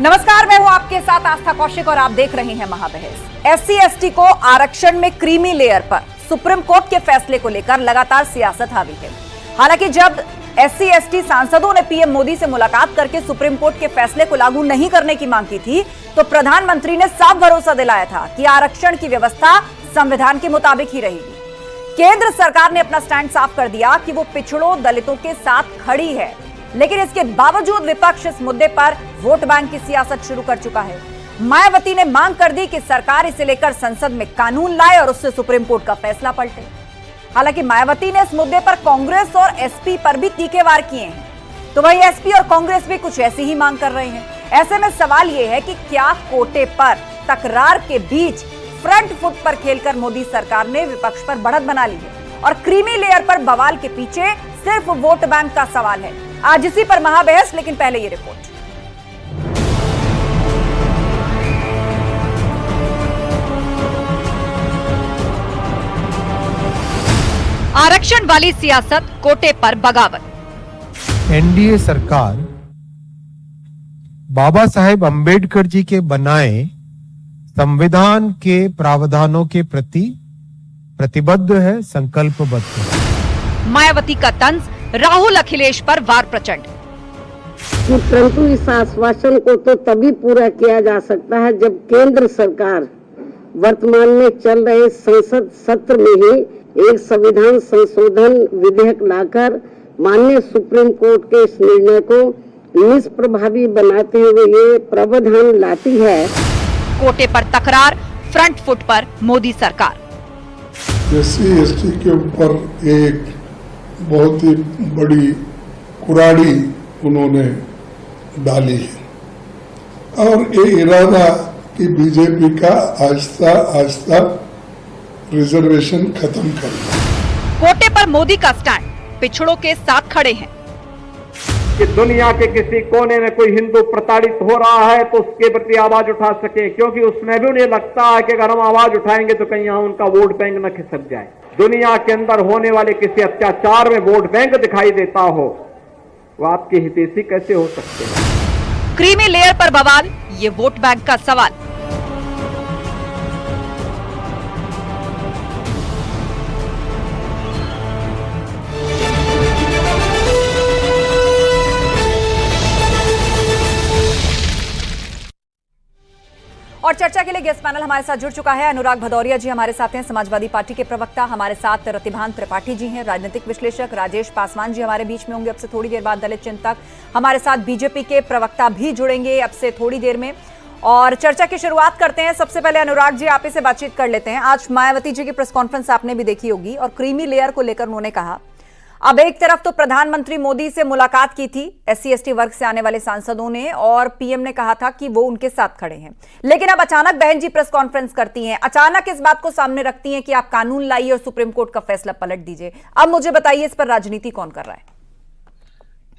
नमस्कार, मैं हूं आपके साथ आस्था कौशिक और आप देख रहे हैं महाबहस। एससी एसटी को आरक्षण में क्रीमी लेयर पर सुप्रीम कोर्ट के फैसले को लेकर लगातार सियासत हावी है। हालांकि जब एससी एसटी सांसदों ने पीएम मोदी से मुलाकात करके सुप्रीम कोर्ट के फैसले को लागू नहीं करने की मांग की थी, तो प्रधानमंत्री ने साफ भरोसा दिलाया था कि आरक्षण की व्यवस्था संविधान के मुताबिक ही रहेगी। केंद्र सरकार ने अपना स्टैंड साफ कर दिया कि वो पिछड़ों दलितों के साथ खड़ी है, लेकिन इसके बावजूद विपक्ष इस मुद्दे पर वोट बैंक की सियासत शुरू कर चुका है। मायावती ने मांग कर दी कि सरकार इसे लेकर संसद में कानून लाए और उससे सुप्रीम कोर्ट का फैसला पलटे। हालांकि मायावती ने इस मुद्दे पर कांग्रेस और एसपी पर भी तीखे वार किए हैं, तो वही एसपी और कांग्रेस भी कुछ ऐसी ही मांग कर रहे हैं। ऐसे में सवाल यह है कि क्या कोटे पर तकरार के बीच फ्रंट फुट पर खेलकर मोदी सरकार ने विपक्ष पर बढ़त बना ली है और क्रीमी लेयर पर बवाल के पीछे सिर्फ वोट बैंक का सवाल है। आज इसी पर महाबहस, लेकिन पहले ये रिपोर्ट। आरक्षण वाली सियासत, कोटे पर बगावत। एनडीए सरकार बाबा साहेब अंबेडकर जी के बनाए संविधान के प्रावधानों के प्रति प्रतिबद्ध है, संकल्पबद्ध है। मायावती का तंज, राहुल अखिलेश पर वार प्रचंड। परंतु इस आश्वासन को तो तभी पूरा किया जा सकता है जब केंद्र सरकार वर्तमान में चल रहे संसद सत्र में ही एक संविधान संशोधन विधेयक लाकर माननीय सुप्रीम कोर्ट के इस निर्णय को निष्प्रभावी बनाते हुए ये प्रावधान लाती है। कोटे पर तकरार, फ्रंट फुट पर मोदी सरकार। एससी एसटी के ऊपर एक बहुत ही बड़ी कुराड़ी उन्होंने डाली है और ये इरादा कि बीजेपी का आहिस्ता आहिस्ता रिजर्वेशन खत्म करना। कोटे पर मोदी का स्टैंड, पिछड़ों के साथ खड़े हैं। कि दुनिया के किसी कोने में कोई हिंदू प्रताड़ित हो रहा है तो उसके प्रति आवाज उठा सके, क्योंकि उसमें भी उन्हें लगता है कि अगर हम आवाज उठाएंगे तो कहीं यहाँ उनका वोट बैंक न खिसक जाए। दुनिया के अंदर होने वाले किसी अत्याचार में वोट बैंक दिखाई देता हो, वो आपकी हितैषी कैसे हो सकते हैं? क्रीमी लेयर पर बवाल, ये वोट बैंक का सवाल। और चर्चा के लिए गेस्ट पैनल हमारे साथ जुड़ चुका है। अनुराग भदौरिया जी हमारे साथ हैं, समाजवादी पार्टी के प्रवक्ता। हमारे साथ रतिभान त्रिपाठी जी हैं, राजनीतिक विश्लेषक। राजेश पासवान जी हमारे बीच में होंगे अब से थोड़ी देर बाद, दलित चिंतक। हमारे साथ बीजेपी के प्रवक्ता भी जुड़ेंगे अब से थोड़ी देर में। और चर्चा की शुरुआत करते हैं। सबसे पहले अनुराग जी, आप ही से बातचीत कर लेते हैं। आज मायावती जी की प्रेस कॉन्फ्रेंस आपने भी देखी होगी और क्रीमी लेयर को लेकर उन्होंने कहा, अब एक तरफ तो प्रधानमंत्री मोदी से मुलाकात की थी एससी एसटी वर्ग से आने वाले सांसदों ने, और पीएम ने कहा था कि वो उनके साथ खड़े हैं, लेकिन अब अचानक बहन जी प्रेस कॉन्फ्रेंस करती हैं, अचानक इस बात को सामने रखती हैं कि आप कानून लाइए और सुप्रीम कोर्ट का फैसला पलट दीजिए। अब मुझे बताइए, इस पर राजनीति कौन कर रहा है?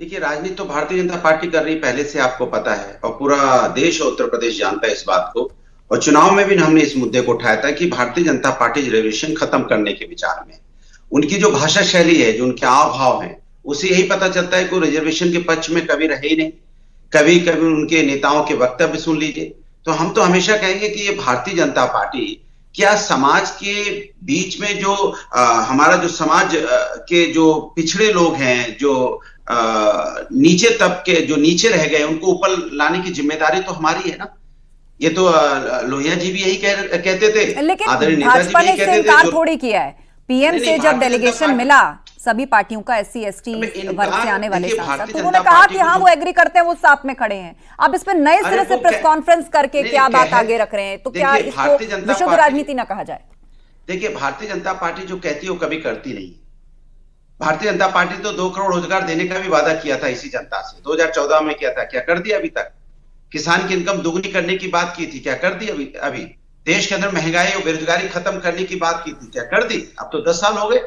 देखिए, राजनीति तो भारतीय जनता पार्टी कर रही पहले से, आपको पता है, और पूरा देश और उत्तर प्रदेश जानता है इस बात को। और चुनाव में भी हमने इस मुद्दे को उठाया था कि भारतीय जनता पार्टी रिजर्वेशन खत्म करने के विचार में, उनकी जो भाषा शैली है, जो उनके हाव भाव हैं, उससे यही पता चलता है कि रिजर्वेशन के पक्ष में कभी रहे ही नहीं। कभी कभी उनके नेताओं के वक्तव्य सुन लीजिए, तो हम तो हमेशा कहेंगे कि ये भारतीय जनता पार्टी क्या समाज के बीच में जो हमारा जो समाज के जो पिछड़े लोग हैं, जो नीचे तबके जो नीचे रह गए, उनको ऊपर लाने की जिम्मेदारी तो हमारी है ना। ये तो लोहिया जी भी यही कहते थे, लेकिन भाजपा ने इससे इनकार थोड़ी किया है। पीएम से जब डेलीगेशन मिला सभी पार्टियों का, एससी एसटी वर्ग से आने वाले सांसद, तो उन्होंने कहा कि हाँ वो एग्री करते हैं, वो साथ में खड़े हैं। अब इस पर नए सिरे से प्रेस कॉन्फ्रेंस करके क्या बात आगे रख रहे हैं, तो क्या इसको विशुद्ध राजनीति ना कहा जाए? देखिए, भारतीय जनता पार्टी जो कहती है वो कभी करती नहीं। भारतीय जनता पार्टी तो 2 करोड़ रोजगार देने का भी वादा किया था इसी जनता से, 2014 में किया था, क्या कर दिया अभी तक? किसान की इनकम दुगनी करने की बात की थी, क्या कर दी अभी? देश के अंदर महंगाई और बेरोजगारी खत्म करने की बात की थी, क्या कर दी? अब तो 10 साल हो गए।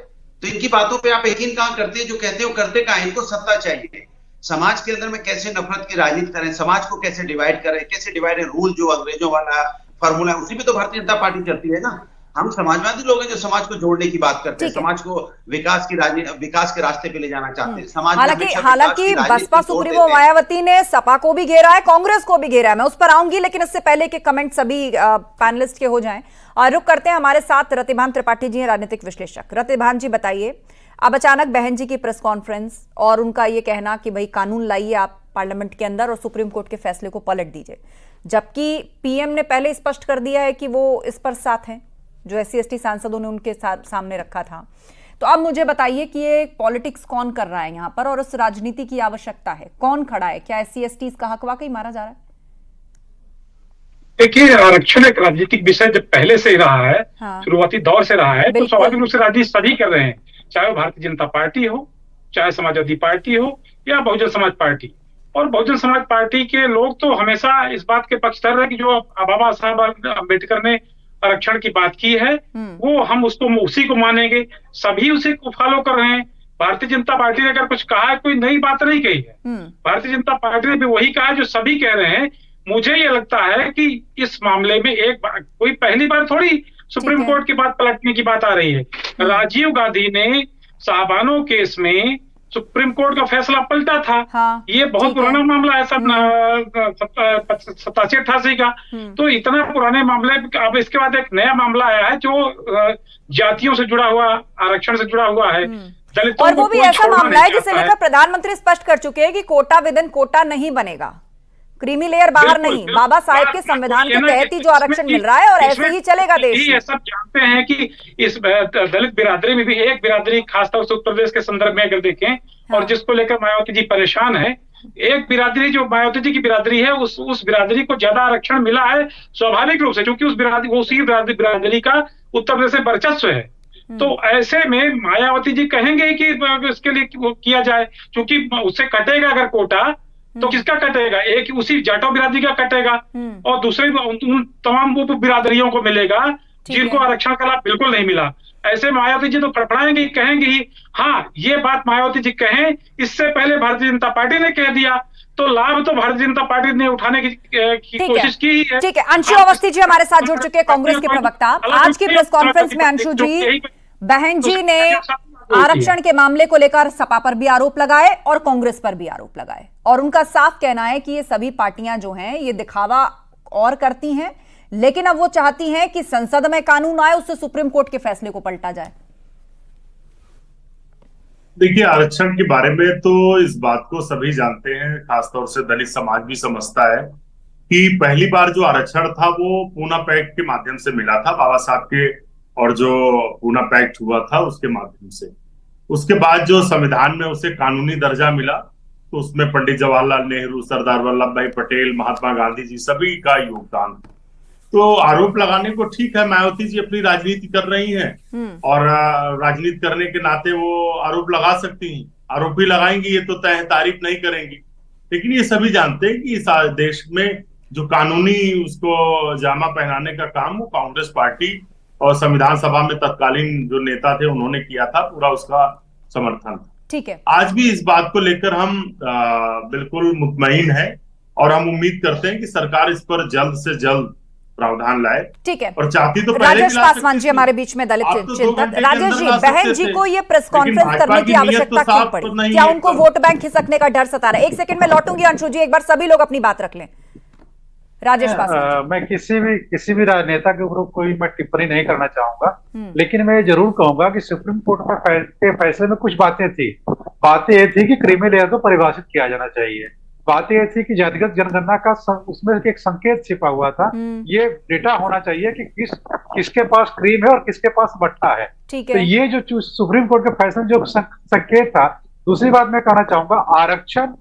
तो इनकी बातों पे आप यकीन कहां करते हैं? जो कहते हो करते कहां? इनको सत्ता चाहिए। समाज के अंदर में कैसे नफरत की राजनीति करें, समाज को कैसे डिवाइड करें, कैसे डिवाइड रूल, जो अंग्रेजों वाला फॉर्मूला है, उसी पे तो भारतीय जनता पार्टी चलती है ना। हम समाजवादी लोग हैं जो समाज को जोड़ने की बात करते हैं, समाज को विकास के रास्ते पे ले जाना चाहते हैं। समाज हालांकि बसपा सुप्रीमो मायावती ने सपा को भी घेरा है, कांग्रेस को भी घेरा है, मैं उस पर आऊंगी, लेकिन इससे पहले के कमेंट सभी पैनलिस्ट के हो जाएं और रुक करते हैं। हमारे साथ रतिभान त्रिपाठी जी हैं, राजनीतिक विश्लेषक। रतिभान जी बताइए, अब अचानक बहन जी की प्रेस कॉन्फ्रेंस और उनका ये कहना कि भाई कानून लाइए आप पार्लियामेंट के अंदर और सुप्रीम कोर्ट के फैसले को पलट दीजिए, जबकि पीएम ने पहले स्पष्ट कर दिया है कि वो इस पर साथ हैं, जो SC/ST सांसदों ने उनके सामने रखा था। तो अब मुझे बताइए कि ये पॉलिटिक्स कौन कर रहा है यहाँ पर और उस राजनीति की आवश्यकता है, कौन खड़ा है? क्या SC/ST का हक वाकई मारा जा रहा है? देखिए, आरक्षण एक राजनीतिक विषय जब पहले से ही रहा है, शुरुआती दौर से रहा है, तो स्वाभाविक रूप से राजनीति सभी कर रहे हैं, चाहे वो भारतीय जनता पार्टी हो, चाहे समाजवादी पार्टी हो या बहुजन समाज पार्टी। और बहुजन समाज पार्टी के लोग तो हमेशा इस बात के पक्षधर है कि जो बाबा साहब अम्बेडकर ने आरक्षण की बात की है वो हम उसी को मानेंगे, सभी उसी को फॉलो कर रहे हैं। भारतीय जनता पार्टी ने अगर कुछ कहा है, कोई नई बात नहीं कही है। भारतीय जनता पार्टी ने भी वही कहा है जो सभी कह रहे हैं। मुझे ये लगता है कि इस मामले में कोई पहली बार थोड़ी सुप्रीम कोर्ट की बात पलटने की बात आ रही है। राजीव गांधी ने साहबानो केस में सुप्रीम कोर्ट का फैसला पलटा था। ये बहुत पुराना मामला है, सब 87-88 का। तो इतना पुराने मामले, अब इसके बाद एक नया मामला आया है जो जातियों से जुड़ा हुआ, आरक्षण से जुड़ा हुआ है, दलितों और वो भी ऐसा मामला है जिसे लेकर प्रधानमंत्री स्पष्ट कर चुके हैं कि कोटा विद इन कोटा नहीं बनेगा, क्रीमी लेयर बाहर नहीं, बाबा साहेब के संविधान के तहत ही जो आरक्षण मिल रहा है और ऐसे ही चलेगा देश में। सब जानते हैं कि इस दलित बिरादरी में भी एक बिरादरी, खासतौर से उत्तर प्रदेश के संदर्भ में अगर देखें, और जिसको लेकर मायावती जी परेशान है, एक बिरादरी जो मायावती जी की बिरादरी है, उस बिरादरी को ज्यादा आरक्षण मिला है स्वाभाविक रूप से, क्योंकि उसी बिरादरी का उत्तर प्रदेश में वर्चस्व है। तो ऐसे में मायावती जी कहेंगे कि इसके लिए किया जाए, क्योंकि उससे कटेगा अगर कोटा तो किसका कटेगा? एक उसी जाटो बिरादरी का कटेगा और दूसरे उन तमाम उप बिरादरियों को मिलेगा जिनको आरक्षण का लाभ बिल्कुल नहीं मिला। ऐसे मायावती जी तो फड़फड़ाएंगे, कहेंगे ही। हाँ, ये बात मायावती जी कहें, इससे पहले भारतीय जनता पार्टी ने कह दिया, तो लाभ तो भारतीय जनता पार्टी ने उठाने की कोशिश की है। ठीक है, अंशु अवस्थी जी हमारे साथ जुड़ चुके हैं, कांग्रेस के प्रवक्ता। आज की प्रेस कॉन्फ्रेंस में अंशु जी, बहन जी ने आरक्षण के मामले को लेकर सपा पर भी आरोप लगाए और कांग्रेस पर भी आरोप लगाए, और उनका साफ कहना है कि ये सभी पार्टियां जो हैं ये दिखावा और करती हैं, लेकिन अब वो चाहती हैं कि संसद में कानून आए, उससे सुप्रीम कोर्ट के फैसले को पलटा जाए। देखिए, आरक्षण के बारे में तो इस बात को सभी जानते हैं, खासतौर से दलित समाज भी समझता है कि पहली बार जो आरक्षण था वो पूना पैक्ट के माध्यम से मिला था, बाबा साहब के, और जो पूना पैक्ट हुआ था उसके माध्यम से। उसके बाद जो संविधान में उसे कानूनी दर्जा मिला, तो उसमें पंडित जवाहरलाल नेहरू, सरदार वल्लभ भाई पटेल, महात्मा गांधी जी सभी का योगदान। तो आरोप लगाने को ठीक है, मायावती जी अपनी राजनीति कर रही हैं और राजनीति करने के नाते वो आरोप लगा सकती हैं, आरोप ही लगाएंगी, ये तो तारीफ नहीं करेंगी। लेकिन ये सभी जानते हैं कि इस देश में जो कानूनी उसको जामा पहनाने का काम वो कांग्रेस पार्टी और संविधान सभा में तत्कालीन जो नेता थे उन्होंने किया था, पूरा उसका समर्थन था। ठीक है, आज भी इस बात को लेकर हम बिल्कुल मुतमईन है और हम उम्मीद करते हैं कि सरकार इस पर जल्द से जल्द प्रावधान लाए। ठीक है, और चाहती तो राजेश पासवान जी हमारे बीच में, दलित चिंतक। राजेश जी, बहन जी को ये प्रेस कॉन्फ्रेंस करने की आवश्यकता क्यों पड़ी? क्या उनको वोट बैंक खिसकने का डर सता रहा है? एक सेकंड में लौटूंगी अंशु जी, एक बार सभी लोग अपनी बात रख लें। राजेश पासवान, मैं किसी भी राजनेता के ऊपर कोई मैं टिप्पणी नहीं करना चाहूंगा, लेकिन मैं जरूर कहूंगा कि सुप्रीम कोर्ट के फैसले में कुछ बातें थी। बातें ये थी कि क्रीमी लेयर को परिभाषित किया जाना चाहिए, बातें ये थी कि जातिगत जनगणना का उसमें एक संकेत छिपा हुआ था, ये डेटा होना चाहिए कि किसके पास क्रीम है और किसके पास मट्ठा है। तो ये जो सुप्रीम कोर्ट के फैसले जो संकेत था। दूसरी बात मैं कहना चाहूंगा, आरक्षण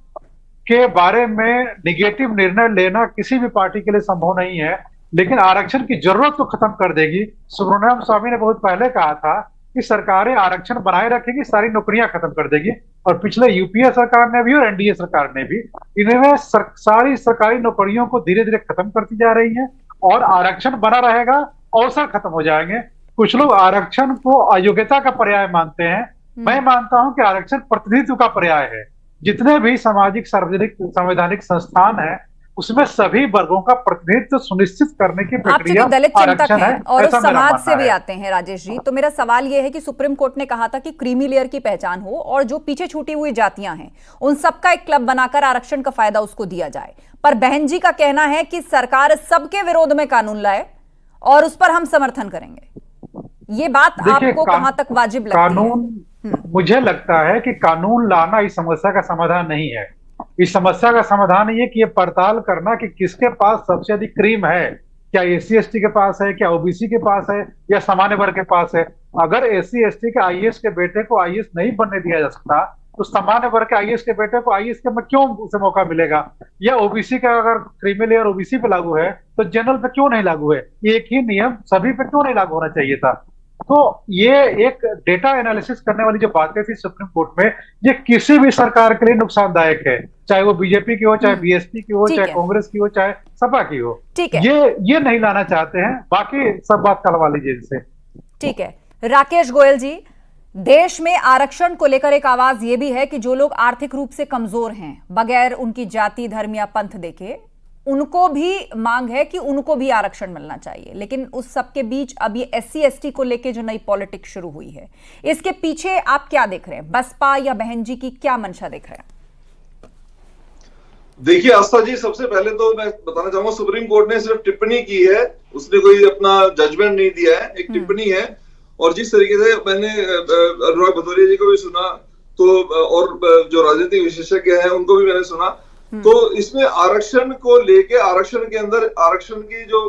के बारे में निगेटिव निर्णय लेना किसी भी पार्टी के लिए संभव नहीं है, लेकिन आरक्षण की जरूरत को खत्म कर देगी। सुब्रमण्यम स्वामी ने बहुत पहले कहा था कि सरकारें आरक्षण बनाए रखेगी, सारी नौकरियां खत्म कर देगी, और पिछले यूपीए सरकार ने भी और एनडीए सरकार ने भी इन्हें सारी सरकारी नौकरियों को धीरे धीरे खत्म करती जा रही है, और आरक्षण बना रहेगा, अवसर खत्म हो जाएंगे। कुछ लोग आरक्षण को अयोग्यता का पर्याय मानते हैं, मैं मानता हूं कि आरक्षण प्रतिनिधित्व का पर्याय है। जितने भी सामाजिक सार्वजनिक संवैधानिक संस्थान है उसमें सभी वर्गों का प्रतिनिधित्व सुनिश्चित करने की आप प्रक्रिया चूंकि दलित चिंतक आरक्षण है, हैं और उस ऐसा मेरा समाज मानना से भी है। आते हैं राजेश जी, तो मेरा सवाल यह है कि सुप्रीम कोर्ट ने कहा था कि क्रीमी लेयर की पहचान हो और जो पीछे छूटी हुई जातियां हैं उन सबका एक क्लब बनाकर आरक्षण का फायदा उसको दिया जाए, पर बहन जी का कहना है कि सरकार सबके विरोध में कानून लाए और उस पर हम समर्थन करेंगे। ये बात आपको कहां तक वाजिब लगती है? कानून, मुझे लगता है कि कानून लाना इस समस्या का समाधान नहीं है। इस समस्या का समाधान ये कि ये पड़ताल करना कि किसके पास सबसे अधिक क्रीम है, क्या एससी एसटी के पास है, क्या ओबीसी के पास है, या सामान्य वर्ग के पास है। अगर एससी एसटी के आईएएस के बेटे को आईएएस नहीं बनने दिया जा सकता तो सामान्य वर्ग के आईएएस के बेटे को आईएएस के में क्यों उसे मौका मिलेगा? या ओबीसी का अगर क्रीमी लेयर ओबीसी पे लागू है तो जनरल पे क्यों नहीं लागू है? एक ही नियम सभी पे क्यों नहीं लागू होना चाहिए था? तो ये एक डेटा एनालिसिस करने वाली जो बातें थी सुप्रीम कोर्ट में, ये किसी भी सरकार के लिए नुकसानदायक है, चाहे वो बीजेपी की हो, चाहे बीएसपी की हो, चाहे कांग्रेस की हो, चाहे सपा की हो। ठीक है, ये नहीं लाना चाहते हैं, बाकी सब बात करवा लीजिए इनसे। ठीक है। राकेश गोयल जी, देश में आरक्षण को लेकर एक आवाज यह भी है कि जो लोग आर्थिक रूप से कमजोर हैं, बगैर उनकी जाति, धर्म या पंथ देखे, उनको भी मांग है कि उनको भी आरक्षण मिलना चाहिए। लेकिन उस सबके बीच अब ये एससी एसटी को लेके जो नई पॉलिटिक्स शुरू हुई है, इसके पीछे आप क्या देख रहे हैं? बसपा या बहन जी की क्या मंशा देख रहे हैं? देखिए आस्था जी, सबसे पहले तो मैं बताना चाहूंगा सुप्रीम कोर्ट ने सिर्फ टिप्पणी की है, उसने कोई अपना जजमेंट नहीं दिया है, एक टिप्पणी है। और जिस तरीके से मैंने अनुराग भदौरिया जी को भी सुना तो, और जो राजनीतिक विशेषज्ञ हैं उनको भी मैंने सुना, तो इसमें आरक्षण को लेके, आरक्षण के अंदर आरक्षण की जो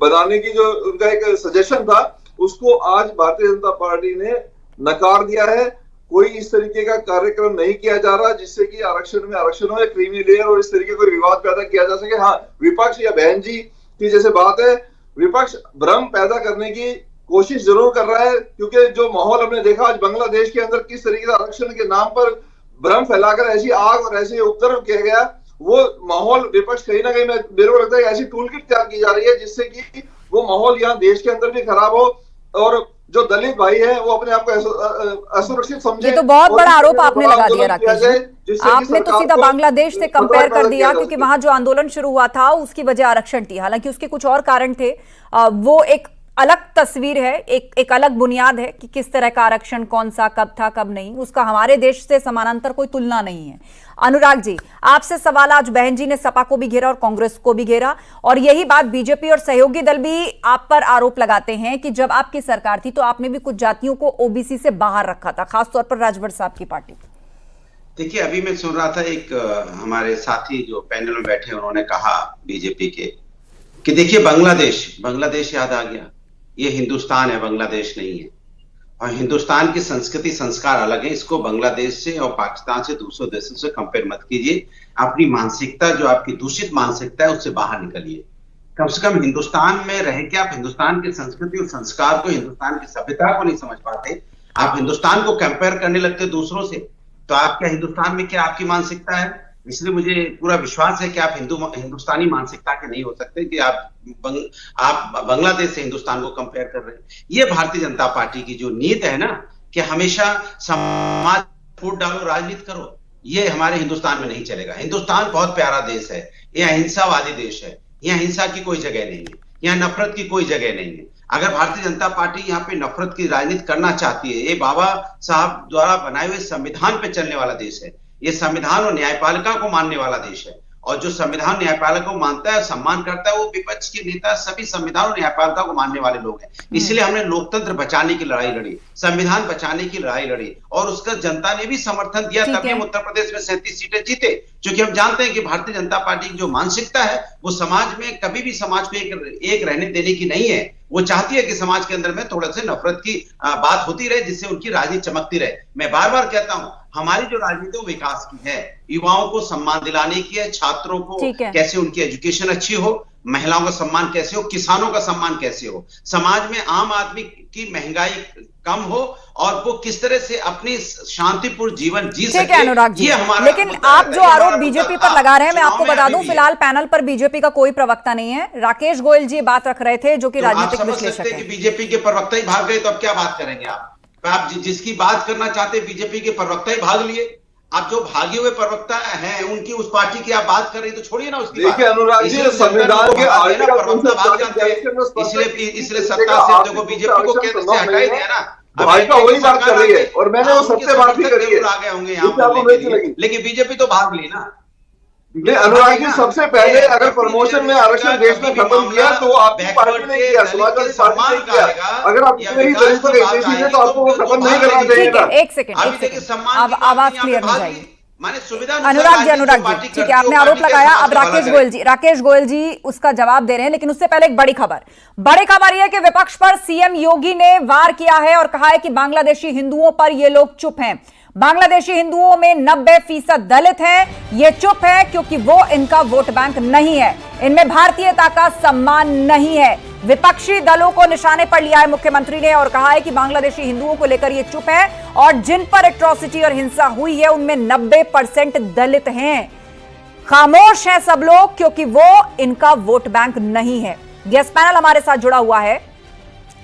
बनाने की जो उनका एक सजेशन था, उसको आज भारतीय जनता पार्टी ने नकार दिया है। कोई इस तरीके का कार्यक्रम नहीं किया जा रहा जिससे कि आरक्षण में आरक्षण हो या क्रीमी लेयर और इस तरीके कोई विवाद पैदा किया जा सके। हाँ, विपक्ष या बहन जी की जैसे बात है, विपक्ष भ्रम पैदा करने की कोशिश जरूर कर रहा है, क्योंकि जो माहौल हमने देखा आज बांग्लादेश के अंदर किस तरीके से आरक्षण के नाम पर भ्रम फैलाकर ऐसी आग और ऐसे उपद्रव किया गया, वो माहौल विपक्ष कहीं ना कहीं मेरे को लगता है ऐसी टूल किट तैयार की जा रही है जिससे कि वो माहौल यहाँ देश के अंदर भी खराब हो और जो दलित भाई है वो अपने आप को असुरक्षित समझे। ये तो बहुत बड़ा आरोप आपने लगा दिया राकेश जी। आपने तो सीधा बांग्लादेश से कंपेयर कर दिया, क्योंकि वहां जो आंदोलन शुरू हुआ था उसकी वजह आरक्षण थी। हालांकि उसके कुछ और कारण थे, वो एक अलग तस्वीर है, एक अलग बुनियाद है कि किस तरह का आरक्षण, कौन सा, कब था, कब नहीं, उसका हमारे देश से समानांतर कोई तुलना नहीं है। अनुराग जी, आपसे सवाल, आज बहन जी ने सपा को भी घेरा और कांग्रेस को भी घेरा, और यही बात बीजेपी और सहयोगी दल भी आप पर आरोप लगाते हैं कि जब आपकी सरकार थी तो आपने भी कुछ जातियों को ओबीसी से बाहर रखा था, खासतौर पर राजभर साहब की पार्टी। देखिए, अभी मैं सुन रहा था एक हमारे साथी जो पैनल में बैठे उन्होंने कहा बीजेपी के कि देखिए बांग्लादेश याद आ गया, ये हिंदुस्तान है, बांग्लादेश नहीं है। और हिंदुस्तान की संस्कृति संस्कार अलग है, इसको बांग्लादेश से और पाकिस्तान से, दूसरे देशों से कंपेयर मत कीजिए। अपनी मानसिकता, जो आपकी दूषित मानसिकता है, उससे बाहर निकलिए। कम से कम हिंदुस्तान में रह के आप हिंदुस्तान की संस्कृति और संस्कार को, हिंदुस्तान की सभ्यता को नहीं समझ पाते। आप हिंदुस्तान को कंपेयर करने लगते दूसरों से, तो आप क्या हिंदुस्तान में क्या आपकी मानसिकता है? इसलिए मुझे पूरा विश्वास है कि आप हिंदुस्तानी मानसिकता के नहीं हो सकते कि आप बांग्लादेश से हिंदुस्तान को कंपेयर कर रहे हैं। ये भारतीय जनता पार्टी की जो नीयत है ना कि हमेशा समाज फूट डालो, राजनीति करो, ये हमारे हिंदुस्तान में नहीं चलेगा। हिंदुस्तान बहुत प्यारा देश है, यह अहिंसावादी देश है, यहाँ हिंसा की कोई जगह नहीं है, यहाँ नफरत की कोई जगह नहीं है। अगर भारतीय जनता पार्टी यहाँ पे नफरत की राजनीति करना चाहती है, ये बाबा साहब द्वारा बनाए हुए संविधान पे चलने वाला देश है, ये संविधान और न्यायपालिका को मानने वाला देश है। और जो संविधान न्यायपालिका को मानता है, सम्मान करता है, वो विपक्ष के नेता सभी संविधान और न्यायपालिका को मानने वाले लोग हैं। इसलिए हमने लोकतंत्र बचाने की लड़ाई लड़ी, संविधान बचाने की लड़ाई लड़ी, और उसका जनता ने भी समर्थन दिया, तभी हम उत्तर प्रदेश में 37 सीटें जीते। क्योंकि हम जानते हैं कि भारतीय जनता पार्टी की जो मानसिकता है वो समाज में कभी भी समाज को एक रहने देने की नहीं है। वो चाहती है कि समाज के अंदर में थोड़ा से नफरत की बात होती रहे, जिससे उनकी राजनीति चमकती रहे। मैं बार बार कहता हूं, हमारी जो राजनीति वो विकास की है, युवाओं को सम्मान दिलाने की है, छात्रों को कैसे उनकी एजुकेशन अच्छी हो, महिलाओं का सम्मान कैसे हो, किसानों का सम्मान कैसे हो, समाज में आम आदमी की महंगाई कम हो, और वो किस तरह से अपनी शांतिपूर्ण जीवन जी सके। अनुराग जी, लेकिन आप जो आरोप बीजेपी पर लगा रहे हैं, मैं आपको बता दूं, फिलहाल पैनल पर बीजेपी का कोई प्रवक्ता नहीं है। राकेश गोयल जी बात रख रहे थे, जो कि राजनीतिक विश्लेषक हैं। बीजेपी के प्रवक्ता ही भाग गए तो अब क्या बात करेंगे आप जिसकी बात करना चाहते बीजेपी के प्रवक्ता ही भाग लिए। आप जो भागे हुए प्रवक्ता हैं उनकी उस पार्टी की आप बात कर रही तो छोड़िए ना उसकी देखिए अनुराग जी, संविधान के आर्टिकल प्रवक्ता भाग जाते हैं, इसलिए सत्ता से देखो बीजेपी को केंद्र से हटा ही दिया ना। भाजपा वही बात कर रही है और मैंने वो सबसे बात भी करी है, आ गए होंगे यहाँ बोलने के लिए, लेकिन बीजेपी तो भाग ली ना। अनुराग जी, सबसे पहले अगर प्रमोशन में आरक्षण देश में खत्म किया तो आपकी पार्टी ने किया, समाजवादी पार्टी ने किया। अगर आप इतने ही दलितों के हितैषी थे तो आपको वो खत्म नहीं करना चाहिए। एक सेकंड, अब आवाज क्लियर हो जाएगी। अनुराग जी ठीक है, आपने आरोप लगाया। अब राकेश गोयल जी उसका जवाब दे रहे हैं, लेकिन उससे पहले एक बड़ी खबर यह है कि विपक्ष पर सीएम योगी ने वार किया है और कहा है कि बांग्लादेशी हिंदुओं पर ये लोग चुप हैं। बांग्लादेशी हिंदुओं में 90% दलित हैं। ये चुप है क्योंकि वो इनका वोट बैंक नहीं है, इनमें भारतीयता का सम्मान नहीं है। विपक्षी दलों को निशाने पर लिया है मुख्यमंत्री ने और कहा है कि बांग्लादेशी हिंदुओं को लेकर ये चुप है और जिन पर एट्रोसिटी और हिंसा हुई है उनमें 90% दलित हैं। खामोश हैं सब लोग क्योंकि वो इनका वोट बैंक नहीं है। गेस्ट पैनल हमारे साथ जुड़ा हुआ है,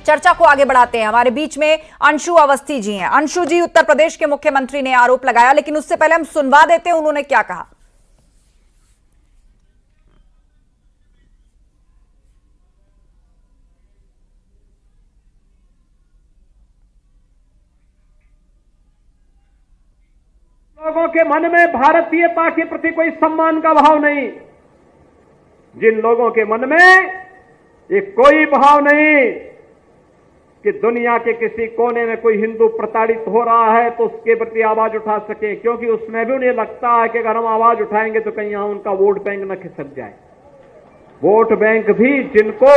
चर्चा को आगे बढ़ाते हैं। हमारे बीच में अंशु अवस्थी जी हैं। अंशु जी, उत्तर प्रदेश के मुख्यमंत्री ने आरोप लगाया, लेकिन उससे पहले हम सुनवा देते हैं उन्होंने क्या कहा। लोगों के मन में भारतीयता के प्रति कोई सम्मान का भाव नहीं, जिन लोगों के मन में ये कोई भाव नहीं कि दुनिया के किसी कोने में कोई हिंदू प्रताड़ित हो रहा है तो उसके प्रति आवाज उठा सके, क्योंकि उसमें भी उन्हें लगता है कि अगर हम आवाज उठाएंगे तो कहीं यहां उनका वोट बैंक न खिसक जाए। वोट बैंक भी जिनको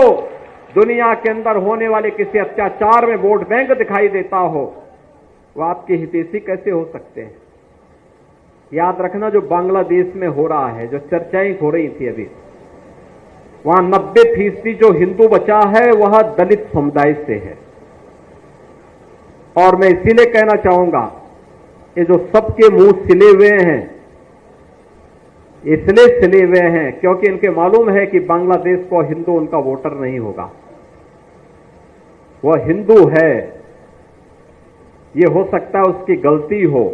दुनिया के अंदर होने वाले किसी अत्याचार में वोट बैंक दिखाई देता हो, वो आपके हितैषी कैसे हो सकते हैं। याद रखना, जो बांग्लादेश में हो रहा है, जो चर्चाएं हो रही थी अभी, वहां 90% जो हिंदू बचा है वह दलित समुदाय से है। और मैं इसीलिए कहना चाहूंगा, ये जो सबके मुंह सिले हुए हैं, इसलिए सिले हुए हैं क्योंकि इनके मालूम है कि बांग्लादेश को हिंदू उनका वोटर नहीं होगा। वह हिंदू है, ये हो सकता है उसकी गलती हो,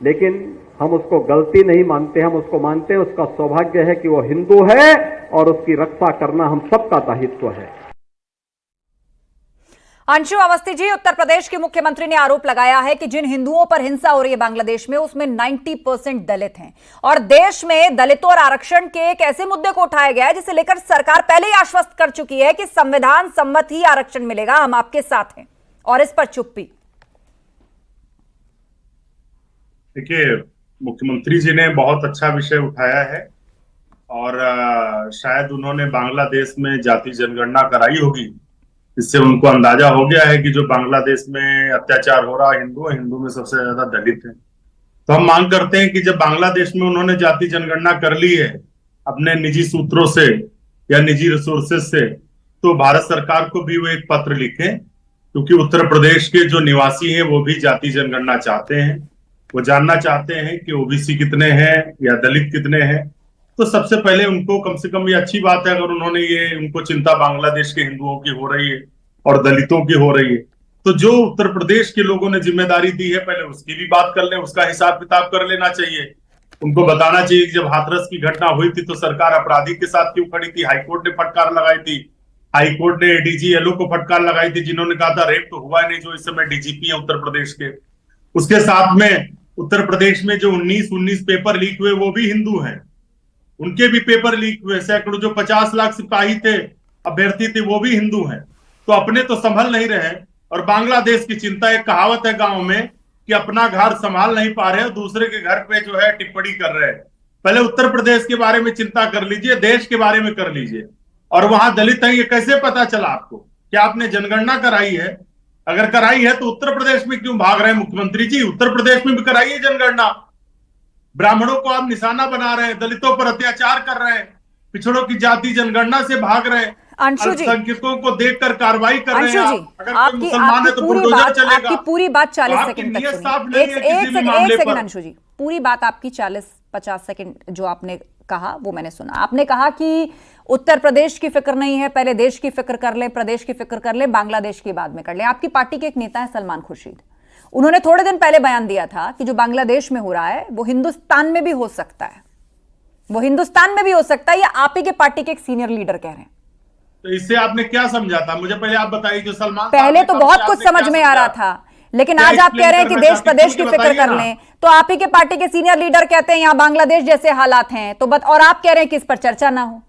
लेकिन हम उसको गलती नहीं मानते, हम उसको मानते हैं उसका सौभाग्य है कि वो हिंदू है और उसकी रक्षा करना हम सबका दायित्व है। अंशु अवस्थी जी, उत्तर प्रदेश के मुख्यमंत्री ने आरोप लगाया है कि जिन हिंदुओं पर हिंसा हो रही है बांग्लादेश में, उसमें 90% दलित हैं और देश में दलितों और आरक्षण के एक ऐसे मुद्दे को उठाया गया है जिसे लेकर सरकार पहले ही आश्वस्त कर चुकी है कि संविधान सम्मत ही आरक्षण मिलेगा, हम आपके साथ हैं, और इस पर चुप्पी। देखिए, मुख्यमंत्री जी ने बहुत अच्छा विषय उठाया है और शायद उन्होंने बांग्लादेश में जाति जनगणना कराई होगी, इससे उनको अंदाजा हो गया है कि जो बांग्लादेश में अत्याचार हो रहा है हिंदू में सबसे ज्यादा दलित है। तो हम मांग करते हैं कि जब बांग्लादेश में उन्होंने जाति जनगणना कर ली है अपने निजी सूत्रों से या निजी रिसोर्सेज से, तो भारत सरकार को भी वो एक पत्र लिखें, क्योंकि उत्तर प्रदेश के जो निवासी हैं वो भी जाति जनगणना चाहते हैं। वो जानना चाहते हैं कि ओबीसी कितने हैं या दलित कितने हैं। तो सबसे पहले उनको कम से कम ये अच्छी बात है अगर उन्होंने ये, उनको चिंता बांग्लादेश के हिंदुओं की हो रही है और दलितों की हो रही है, तो जो उत्तर प्रदेश के लोगों ने जिम्मेदारी दी है पहले उसकी भी बात कर लें, उसका हिसाब किताब कर लेना चाहिए। उनको बताना चाहिए कि जब हाथरस की घटना हुई थी तो सरकार अपराधी के साथ क्यों खड़ी थी। हाईकोर्ट ने फटकार लगाई थी, हाईकोर्ट ने एडीजी येलो को फटकार लगाई थी, जिन्होंने कहा था रेप तो हुआ नहीं, जो इस समय डीजीपी है उत्तर प्रदेश के। उसके साथ में उत्तर प्रदेश में जो 19 पेपर लीक हुए वो भी हिंदू हैं, उनके भी पेपर लीक हुए। सैकड़ों जो 50 लाख सिपाही थे, अभ्यर्थी थे, वो भी हिंदू हैं। तो अपने तो संभल नहीं रहे और बांग्लादेश की चिंता। एक कहावत है गांव में कि अपना घर संभाल नहीं पा रहे, दूसरे के घर पे जो है टिप्पणी कर रहे हैं। पहले उत्तर प्रदेश के बारे में चिंता कर लीजिए, देश के बारे में कर लीजिए। और वहां दलित है ये कैसे पता चला आपको? क्या आपने जनगणना कराई है? अगर कराई है तो उत्तर प्रदेश में क्यों भाग रहे हैं मुख्यमंत्री जी? उत्तर प्रदेश में भी कराइए जनगणना। ब्राह्मणों को आप निशाना बना रहे हैं, दलितों पर अत्याचार कर रहे हैं, पिछड़ों की जाति जनगणना से भाग रहे हैं, अल्पसंख्यकों को देखकर कार्रवाई कर रहे हैं। अगर कोई मुसलमान है तो बुलडोजर चलेगा। आपकी पूरी बात 40 सेकंड तक सुनिए। एक सेकंड अंशु जी, पूरी बात आपकी 40-50 सेकंड जो आपने कहा वो मैंने सुना। आपने कहा कि उत्तर प्रदेश की फिक्र नहीं है, पहले देश की फिक्र कर ले, प्रदेश की फिक्र कर ले, बांग्लादेश की बाद में कर ले। आपकी पार्टी के एक नेता है सलमान खुर्शीद, उन्होंने थोड़े दिन पहले बयान दिया था कि जो बांग्लादेश में हो रहा है वो हिंदुस्तान में भी हो सकता है, वो हिंदुस्तान में भी हो सकता है। ये आप ही के पार्टी के एक सीनियर लीडर कह रहे हैं। तो इससे आपने क्या समझा था? मुझे पहले आप बताइए। जो सलमान पहले तो बहुत कुछ समझ में आ रहा था, लेकिन आज आप कह रहे हैं कि देश प्रदेश की फिक्र कर लें, तो आप ही के पार्टी के सीनियर लीडर कहते हैं यहाँ बांग्लादेश जैसे हालात हैं, तो और आप कह रहे हैं कि इस पर चर्चा ना हो।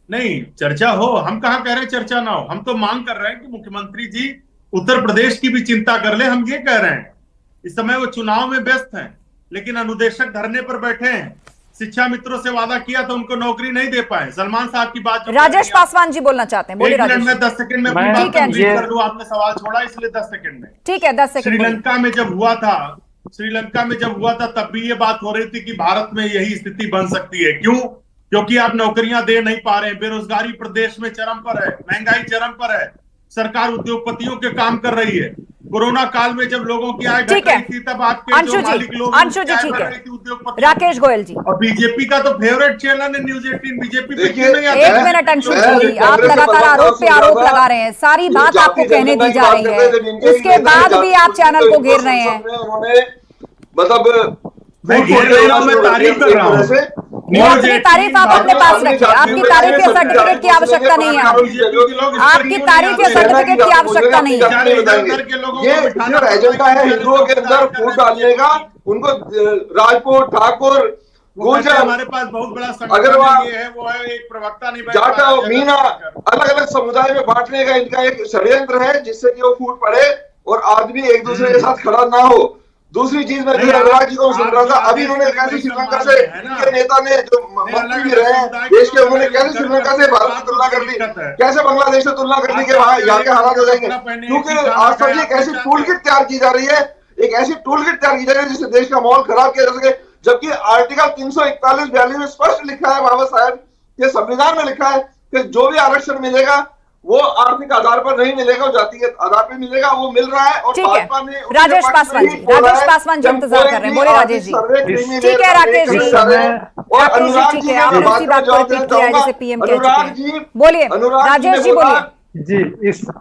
नहीं, चर्चा हो। हम कहाँ कह रहे हैं चर्चा ना हो। हम तो मांग कर रहे हैं कि मुख्यमंत्री जी उत्तर प्रदेश की भी चिंता कर ले। हम ये कह रहे हैं, इस समय वो चुनाव में व्यस्त हैं, लेकिन अनुदेशक धरने पर बैठे हैं। शिक्षा मित्रों से वादा किया तो उनको नौकरी नहीं दे पाए। सलमान साहब की बात। राजेश पासवान जी बोलना चाहते हैं, बोलिए राजेश। मैं 10 सेकंड में अपनी बात कंप्लीट कर लूं। आपने सवाल छोड़ा इसलिए 10 सेकंड में। ठीक है, 10 सेकंड। श्रीलंका में जब हुआ था तब भी ये बात हो रही थी कि भारत में यही स्थिति बन सकती है। क्यों? क्योंकि आप नौकरियां दे नहीं पा रहे हैं, बेरोजगारी प्रदेश में चरम पर है, महंगाई चरम पर है, सरकार उद्योगपतियों के काम कर रही है। कोरोना काल में जब लोगों की आय घट रही थी तब आपके जो मालिक लोग उद्योगपति राकेश गोयल जी। और बीजेपी का तो फेवरेट चैनल है न्यूज 18। बीजेपी पे देखिए, नहीं आता। एक मिनट अंशु जी, आप लगातार आरोप पे आरोप लगा रहे हैं, सारी बात आपको कहने दी जा रही है, उसके बाद भी आप चैनल को घेर रहे हैं। मतलब मैं तारीफ कर रहा हूँ। अपनी तारीफ आप अपने पास रखिए, आपकी तारीफ या सर्टिफिकेट की आवश्यकता नहीं है, आपकी तारीफ या सर्टिफिकेट की आवश्यकता नहीं है। ये एजेंडा है हिंदुओं के अंदर फूट डालने का। उनको राजपूत, ठाकुर, गुर्जर, हमारे पास बहुत बड़ा अग्रवाल है, वो है एक प्रवक्ता नहीं, जाटा, मीना, अलग अलग समुदाय में बांटने का इनका एक षड्यंत्र है, जिससे कि वो फूट पड़े और आदमी एक दूसरे के साथ खड़ा ना हो। दूसरी चीज मैं अनुराग जी को सुन रहा था, अभी उन्होंने कैसे श्रीलंका से इनके नेता ने जो मंत्री भी रहे हैं देश के, उन्होंने कैसे श्रीलंका से भारत की तुलना कर दी, कैसे बांग्लादेश से तुलना कर दी कि वहां यहाँ के हालात हो जाएंगे। क्योंकि आज तक एक ऐसी टूल किट तैयार की जा रही है, एक ऐसी टूल किट तैयार की जा रही है जिससे देश का माहौल खराब किया जा सके। जबकि आर्टिकल 341-42 में स्पष्ट लिखा है, बाबा साहब ये संविधान में लिखा है कि जो भी आरक्षण मिलेगा वो आर्थिक आधार पर नहीं मिलेगा, जातिगत आधार पर मिलेगा। वो मिल रहा है। और भाजपा ने राजेश पासवान जी इंतजार कर रहे हैं, बोले राजेश जी। ठीक है राकेश जी, ठीक है, आपने उसी बात को रिपीट किया है जैसे पीएम कह चुके हैं। बोलिए राजेश जी, बोलिए जी।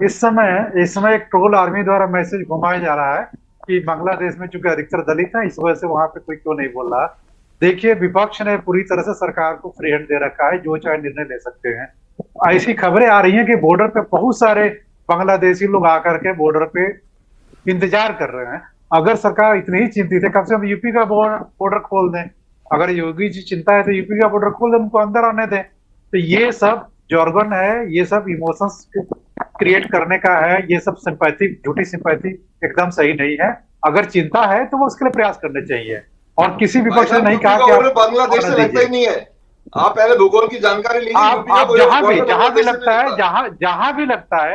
इस समय एक ट्रोल आर्मी द्वारा मैसेज घुमाया जा रहा है कि बांग्लादेश में चूंकि अधिकतर दलित है, इस वजह से वहां पे कोई क्यों नहीं बोल रहा। देखिए, विपक्ष ने पूरी तरह से सरकार को फ्री हैंड दे रखा है, जो चाहे निर्णय ले सकते हैं। ऐसी खबरें आ रही हैं कि बॉर्डर पे बहुत सारे बांग्लादेशी लोग आकर के बॉर्डर पे इंतजार कर रहे हैं। अगर सरकार इतनी ही चिंतित है, कम से कम यूपी का बॉर्डर खोल दें। अगर योगी जी चिंता है तो यूपी का बॉर्डर खोल दें, उनको अंदर आने दें। तो ये सब जॉर्गन है, ये सब इमोशंस क्रिएट करने का है, ये सब सिंपैथी, झूठी सिंपैथी एकदम सही नहीं है। अगर चिंता है तो वो उसके लिए प्रयास करने चाहिए। और किसी विपक्ष ने नहीं कहा कि बांग्लादेश से लगता ही नहीं है। आप पहले भूगोल की जानकारी लीजिए। आप जहां भी लगता है, जहां भी लगता है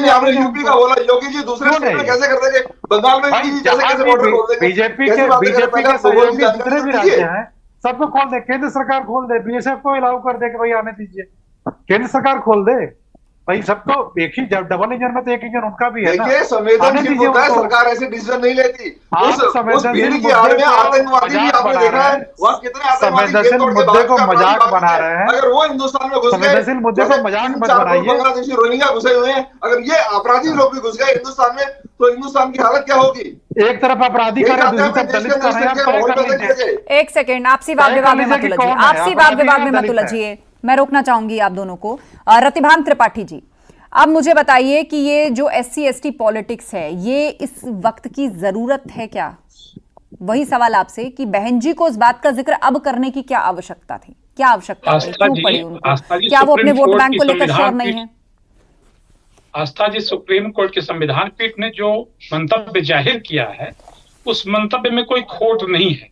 आपने यूपी का बोला, योगी जी दूसरे स्टेट में कैसे कर देंगे? बंगाल में कैसे बॉर्डर खोल देंगे? बीजेपी के सहयोगी जितने भी राज्य हैं सबको खोल दे, केंद्र सरकार खोल दे, बीएसएफ को अलाउ कर दे कि भाई आने दीजिए, केंद्र सरकार खोल दे भाई। सबको एक ही डबल इंजन में तो एक इंजन उनका भी है ना। संवेदनशील होता है, सरकार ऐसे डिसीजन नहीं लेती। उस भीड़ की आड़ में आतंकवादी भी आपने देखा है, वहाँ कितने संवेदनशील मुद्दे को मजाक बना रहे हैं। अगर वो हिंदुस्तान में घुस गए, संवेदनशील मुद्दे को मजाक मत बनाइए। बांग्लादेशी रोहिंग्या घुसे हुए हैं, अगर ये अपराधी लोग भी घुस गए हिंदुस्तान में तो हिंदुस्तान की हालत क्या होगी? एक तरफ अपराधी कर, दूसरी तरफ दलित कर। एक सेकेंड, आपसी वाद विवाद में मत उलझिए, आपसी वाद विवाद में मत उलझिए। मैं रोकना चाहूंगी आप दोनों को। रतिभान त्रिपाठी जी, अब मुझे बताइए कि ये जो SC/ST पॉलिटिक्स है, ये इस वक्त की जरूरत है क्या? वही सवाल आपसे कि बहन जी को इस बात का जिक्र अब करने की क्या आवश्यकता थी, क्या आवश्यकता क्यों पड़ी उनको? क्या वो अपने वोट बैंक को लेकर श्योर नहीं है? आस्था जी, सुप्रीम कोर्ट के संविधान पीठ ने जो मंतव्य जाहिर किया है, उस मंतव्य में कोई खोट नहीं है।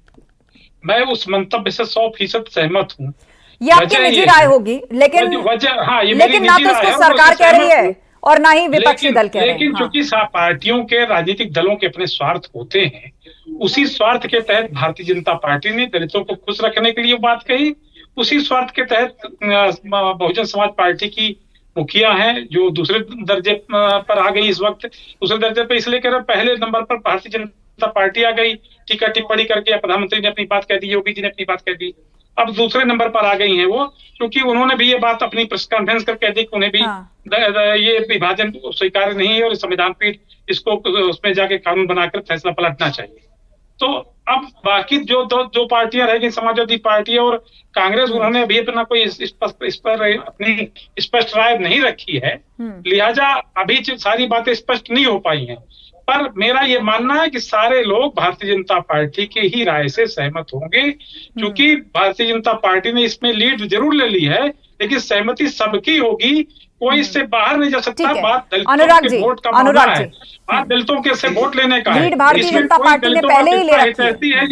मैं उस मंतव्य से 100% सहमत हूँ। ये आपकी निजी राय होगी, लेकिन ना तो इसको सरकार कह रही है और ना ही विपक्षी दल कह रहे हैं। लेकिन चूंकि पार्टियों के, राजनीतिक दलों के अपने स्वार्थ होते हैं, उसी स्वार्थ के तहत भारतीय जनता पार्टी ने दलितों को खुश रखने के लिए बात कही। उसी स्वार्थ के तहत बहुजन समाज पार्टी की मुखिया हैं जो दूसरे दर्जे पर आ गई इस वक्त। दूसरे दर्जे पर इसलिए कह रहे, पहले नंबर पर भारतीय जनता पार्टी आ गई, टीका टिप्पणी करके प्रधानमंत्री ने अपनी बात कह दी, योगी जी ने अपनी बात कह दी। अब दूसरे नंबर पर आ गई हैं वो, क्योंकि उन्होंने भी ये बात अपनी प्रेस कॉन्फ्रेंस करके कह दी कि उन्हें भी ये विभाजन स्वीकार्य नहीं है और संविधान पीठ इसको उसमें जाके कानून बनाकर फैसला पलटना चाहिए। तो अब बाकी जो पार्टियां रह गई, समाजवादी पार्टी और कांग्रेस, उन्होंने अभी अपना कोई इस पर अपनी स्पष्ट राय नहीं रखी है, लिहाजा अभी सारी बातें स्पष्ट नहीं हो पाई हैं। पर मेरा ये मानना है कि सारे लोग भारतीय जनता पार्टी के ही राय से सहमत होंगे, क्योंकि भारतीय जनता पार्टी ने इसमें लीड जरूर ले ली है, लेकिन सहमति सबकी होगी, कोई इससे बाहर नहीं जा सकता। बात दलितों के वोट का मामला है, बात दलितों के से वोट लेने का है। लीड भारतीय जनता पार्टी ने पहले ही ले रखी है।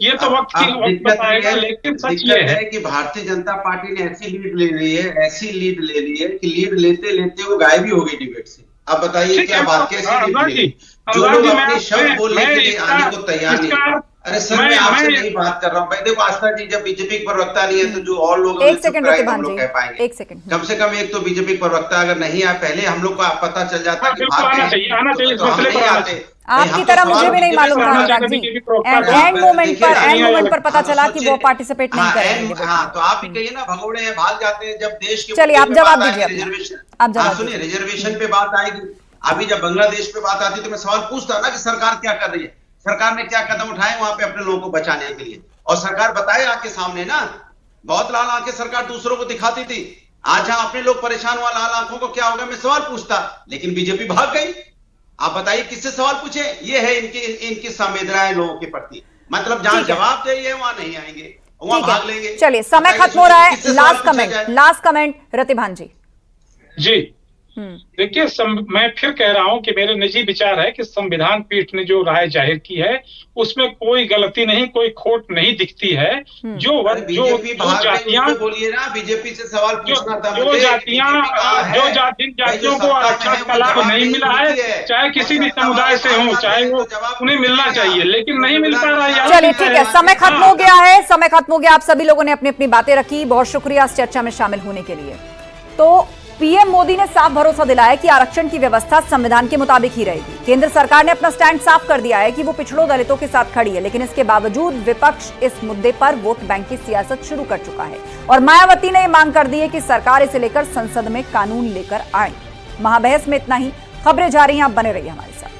ये तो वक्त बताएगा, लेकिन सच ये है कि भारतीय जनता पार्टी ने ऐसी लीड ले ली है, ऐसी लीड ले ली है कि लीड लेते लेते वो गायब ही हो गई डिबेट से। अब बताइए क्या बात, कैसे लीड ले ली? जो लोग अपने शब्द बोलने के लिए आने को तैयार नहीं। अरे सर, मैं आपसे नहीं बात कर रहा हूँ भाई। देखो आस्था जी, जब बीजेपी प्रवक्ता नहीं है तो जो और लोग एक सेकंड हम लोग कह पाएंगे। एक सेकंड, कम से कम एक तो बीजेपी प्रवक्ता अगर नहीं आए, पहले हम लोग को पता चल जाता कि आना चाहिए तो हम नहीं आते। आपकी तरह मुझे भी नहीं मालूम था अनुराग जी, एंड मोमेंट पर पता चला कि वो पार्टिसिपेट नहीं करेंगे। हाँ, तो आप ही कहिए ना, भगोड़े हैं, भाग जाते हैं जब देश के। चलिए आप जवाब दीजिए, आप जवाब सुनिए। रिजर्वेशन पे बात आएगी, अभी जब बांग्लादेश पे बात आती तो मैं सवाल पूछता ना कि सरकार क्या कर रही है, सरकार ने क्या कदम उठाए वहां पे अपने लोगों को बचाने के लिए, और सरकार बताए आके सामने ना। बहुत लाल आंखें सरकार दूसरों को दिखाती थी, आज जहां अपने लोग परेशान हुआ, लाल आंखों को क्या होगा, मैं सवाल पूछता, लेकिन बीजेपी भाग गई। आप बताइए किससे सवाल पूछे? ये है इनकी संवेदनाएं लोगों के प्रति, मतलब जहां जवाब चाहिए वहां नहीं आएंगे, वहां भाग लेंगे। चलिए समय खत्म हो रहा है, लास्ट कमेंट रतिभान जी। जी देखिए, मैं फिर कह रहा हूं कि मेरे निजी विचार है कि संविधान पीठ ने जो राय जाहिर की है उसमें कोई गलती नहीं, कोई खोट नहीं दिखती है। जो जातियां, बोलिए ना, बीजेपी से सवाल पूछना था, जो जातियों को आरक्षण का लाभ नहीं मिला है, चाहे किसी भी समुदाय से हो, चाहे वो उन्हें मिलना चाहिए, लेकिन नहीं मिल पा रहा है। चलिए ठीक है, समय खत्म हो गया है, समय खत्म हो गया। आप सभी लोगों ने अपनी अपनी बातें रखी, बहुत शुक्रिया इस चर्चा में शामिल होने के लिए। तो पीएम मोदी ने साफ भरोसा दिलाया कि आरक्षण की व्यवस्था संविधान के मुताबिक ही रहेगी। केंद्र सरकार ने अपना स्टैंड साफ कर दिया है कि वो पिछड़ों दलितों के साथ खड़ी है, लेकिन इसके बावजूद विपक्ष इस मुद्दे पर वोट बैंक की सियासत शुरू कर चुका है और मायावती ने यह मांग कर दी है कि सरकार इसे लेकर संसद में कानून लेकर आए। महाबहस में इतना ही। खबरें जारी हैं, आप बने रहिए हमारे साथ।